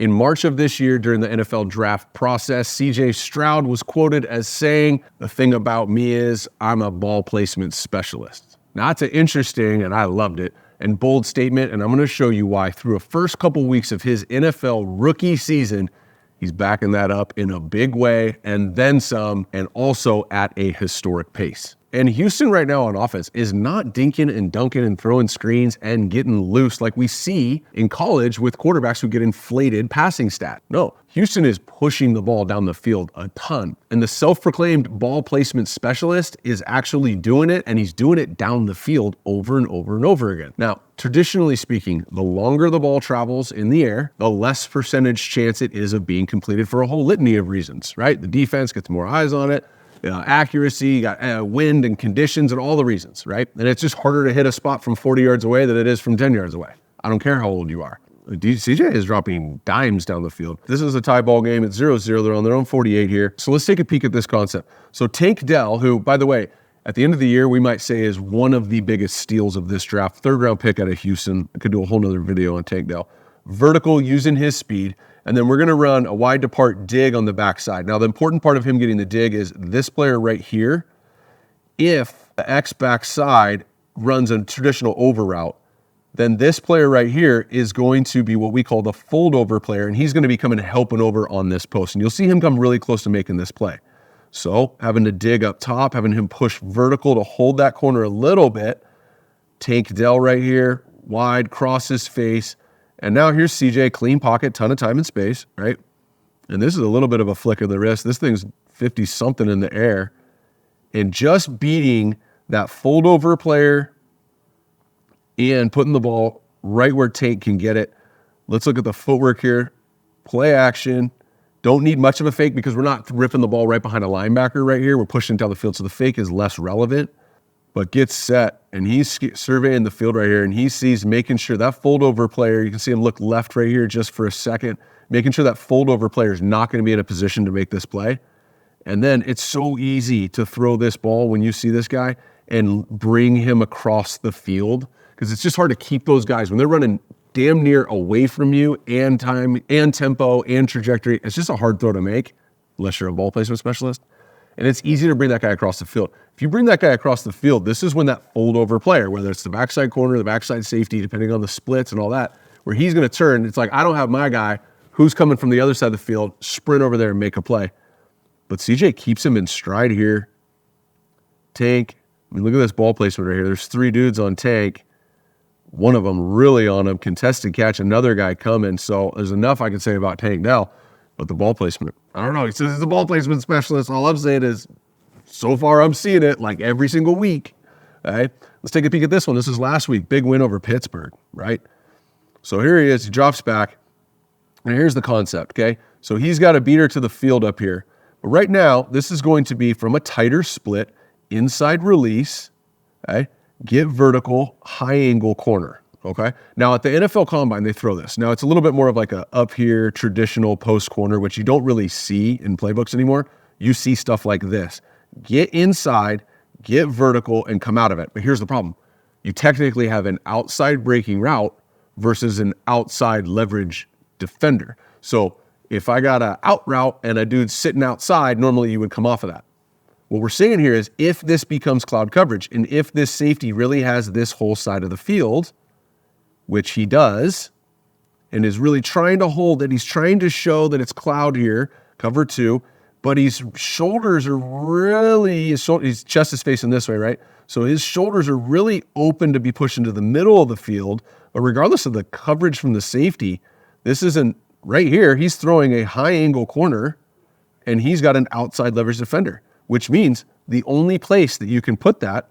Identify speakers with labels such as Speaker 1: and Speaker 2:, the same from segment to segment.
Speaker 1: In March of this year, during the NFL draft process, CJ Stroud was quoted as saying, "The thing about me is I'm a ball placement specialist." Now, that's an interesting, and I loved it, and bold statement, and I'm going to show you why. Through the first couple weeks of his NFL rookie season, he's backing that up in a big way, and then some, and also at a historic pace. And Houston right now on offense is not dinking and dunking and throwing screens and getting loose like we see in college with quarterbacks who get inflated passing stat. No, Houston is pushing the ball down the field a ton. And the self-proclaimed ball placement specialist is actually doing it, and he's doing it down the field over and over and over again. Now, traditionally speaking, the longer the ball travels in the air, the less percentage chance it is of being completed for a whole litany of reasons, right? The defense gets more eyes on it. Accuracy, you got wind and conditions and all the reasons, right? And it's just harder to hit a spot from 40 yards away than it is from 10 yards away. I don't care how old you are. CJ is dropping dimes down the field. This is a tie ball game. It's 0-0. They're on their own 48 here. So let's take a peek at this concept. So Tank Dell, who, by the way, at the end of the year, we might say is one of the biggest steals of this draft. 3rd round pick out of Houston. I could do a whole nother video on Tank Dell. Vertical using his speed. And then we're going to run a wide depart dig on the backside. Now, the important part of him getting the dig is this player right here. If the X backside runs a traditional over route, then this player right here is going to be what we call the fold over player, and he's going to be coming and helping over on this post. And you'll see him come really close to making this play. So having to dig up top, having him push vertical to hold that corner a little bit. Tank Dell right here, wide, cross his face. And now here's CJ, clean pocket, ton of time and space, right? And this is a little bit of a flick of the wrist. This thing's 50-something in the air. And just beating that fold-over player and putting the ball right where Tank can get it. Let's look at the footwork here. Play action. Don't need much of a fake because we're not ripping the ball right behind a linebacker right here. We're pushing down the field, so the fake is less relevant. But gets set, and he's surveying the field right here, and he sees making sure that fold-over player, you can see him look left right here just for a second, making sure that fold-over player is not going to be in a position to make this play. And then it's so easy to throw this ball when you see this guy and bring him across the field because it's just hard to keep those guys. When they're running damn near away from you and time and tempo and trajectory, it's just a hard throw to make unless you're a ball placement specialist. And it's easy to bring that guy across the field. If you bring that guy across the field, this is when that fold-over player, whether it's the backside corner, the backside safety, depending on the splits and all that, where he's going to turn. It's like, I don't have my guy who's coming from the other side of the field, sprint over there and make a play. But CJ keeps him in stride here. Tank, I mean, look at this ball placement right here. There's 3 dudes on Tank. One of them really on him, contested catch, another guy coming. So there's enough I can say about Tank now. But the ball placement, I don't know. He says he's a ball placement specialist. All I'm saying is, so far I'm seeing it like every single week. All right, let's take a peek at this one. This is last week. Big win over Pittsburgh, right? So here he is. He drops back. And here's the concept, okay? So he's got a beater to the field up here. But right now, this is going to be from a tighter split, inside release, okay? Get vertical, high angle corner. Okay. Now at the NFL Combine, they throw this. Now it's a little bit more of like a up here traditional post corner, which you don't really see in playbooks anymore. You see stuff like this. Get inside, get vertical, and come out of it. But here's the problem. You technically have an outside breaking route versus an outside leverage defender. So if I got an out route and a dude sitting outside, normally you would come off of that. What we're saying here is if this becomes cloud coverage and if this safety really has this whole side of the field, which he does, and is really trying to hold it. He's trying to show that it's cloud here, cover 2, but his shoulders are really, his chest is facing this way, right? So his shoulders are really open to be pushed into the middle of the field, but regardless of the coverage from the safety, this isn't, right here, he's throwing a high angle corner, and he's got an outside leverage defender, which means the only place that you can put that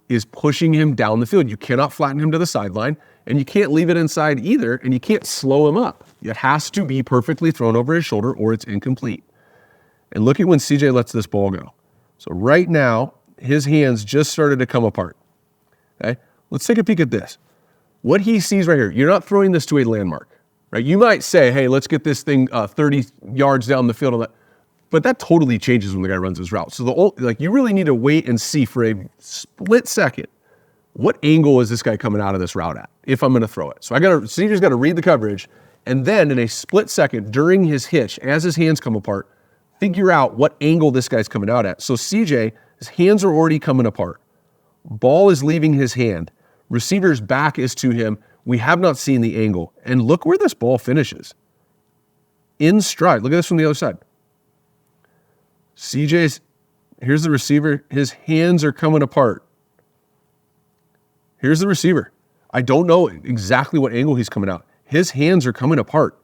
Speaker 1: is pushing him down the field. You cannot flatten him to the sideline, and you can't leave it inside either, and you can't slow him up. It has to be perfectly thrown over his shoulder or it's incomplete. And look at when CJ lets this ball go. So right now, his hands just started to come apart. Okay, let's take a peek at this. What he sees right here, you're not throwing this to a landmark, right? You might say, hey, let's get this thing 30 yards down the field. But that totally changes when the guy runs his route. So you really need to wait and see for a split second, what angle is this guy coming out of this route at if I'm going to throw it? So CJ's got to read the coverage And then in a split second during his hitch, as his hands come apart, figure out what angle this guy's coming out at. So CJ, his hands are already coming apart. Ball is leaving his hand. Receiver's back is to him. We have not seen the angle. And look where this ball finishes. In stride. Look at this from the other side. Here's the receiver. His hands are coming apart. Here's the receiver. I don't know exactly what angle he's coming out. His hands are coming apart.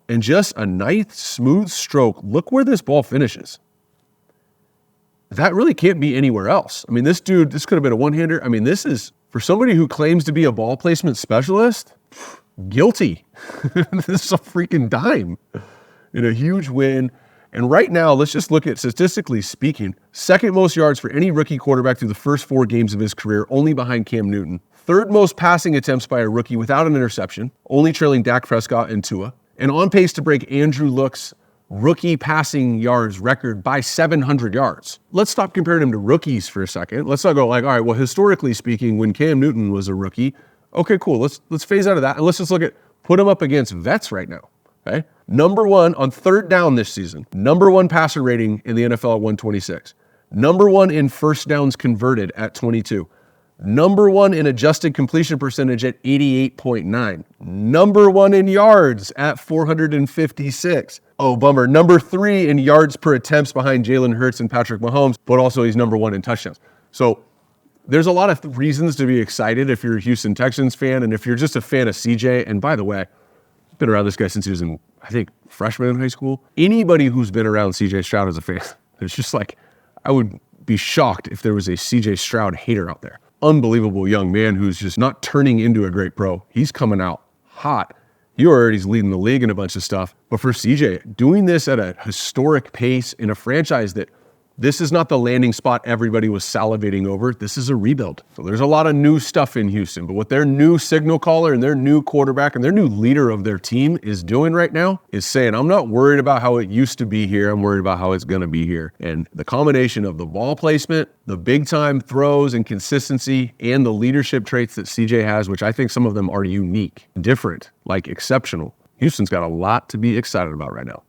Speaker 1: And just a nice, smooth stroke. Look where this ball finishes. That really can't be anywhere else. I mean, this dude, this could have been a one-hander. I mean, this is, for somebody who claims to be a ball placement specialist, guilty. This is a freaking dime. In a huge win. And right now, let's just look at, statistically speaking, second most yards for any rookie quarterback through the first 4 games of his career, only behind Cam Newton. Third most passing attempts by a rookie without an interception, only trailing Dak Prescott and Tua. And on pace to break Andrew Luck's rookie passing yards record by 700 yards. Let's stop comparing him to rookies for a second. Let's not go like, all right, well, historically speaking, when Cam Newton was a rookie, okay, cool, let's phase out of that. And let's just put him up against vets right now. Okay. Number 1 on third down this season. Number 1 passer rating in the NFL at 126. Number 1 in first downs converted at 22. Number 1 in adjusted completion percentage at 88.9. Number 1 in yards at 456. Oh, bummer. Number 3 in yards per attempts behind Jalen Hurts and Patrick Mahomes, but also he's number 1 in touchdowns. So there's a lot of reasons to be excited if you're a Houston Texans fan, and if you're just a fan of CJ, and by the way, been around this guy since he was in, I think, freshman in high school. Anybody who's been around CJ Stroud as a fan, it's just like, I would be shocked if there was a CJ Stroud hater out there. Unbelievable young man who's just not turning into a great pro. He's coming out hot. He already's leading the league in a bunch of stuff. But for CJ, doing this at a historic pace in a franchise that this is not the landing spot everybody was salivating over. This is a rebuild. So there's a lot of new stuff in Houston. But what their new signal caller and their new quarterback and their new leader of their team is doing right now is saying, I'm not worried about how it used to be here. I'm worried about how it's going to be here. And the combination of the ball placement, the big time throws and consistency, and the leadership traits that CJ has, which I think some of them are unique, different, like exceptional. Houston's got a lot to be excited about right now.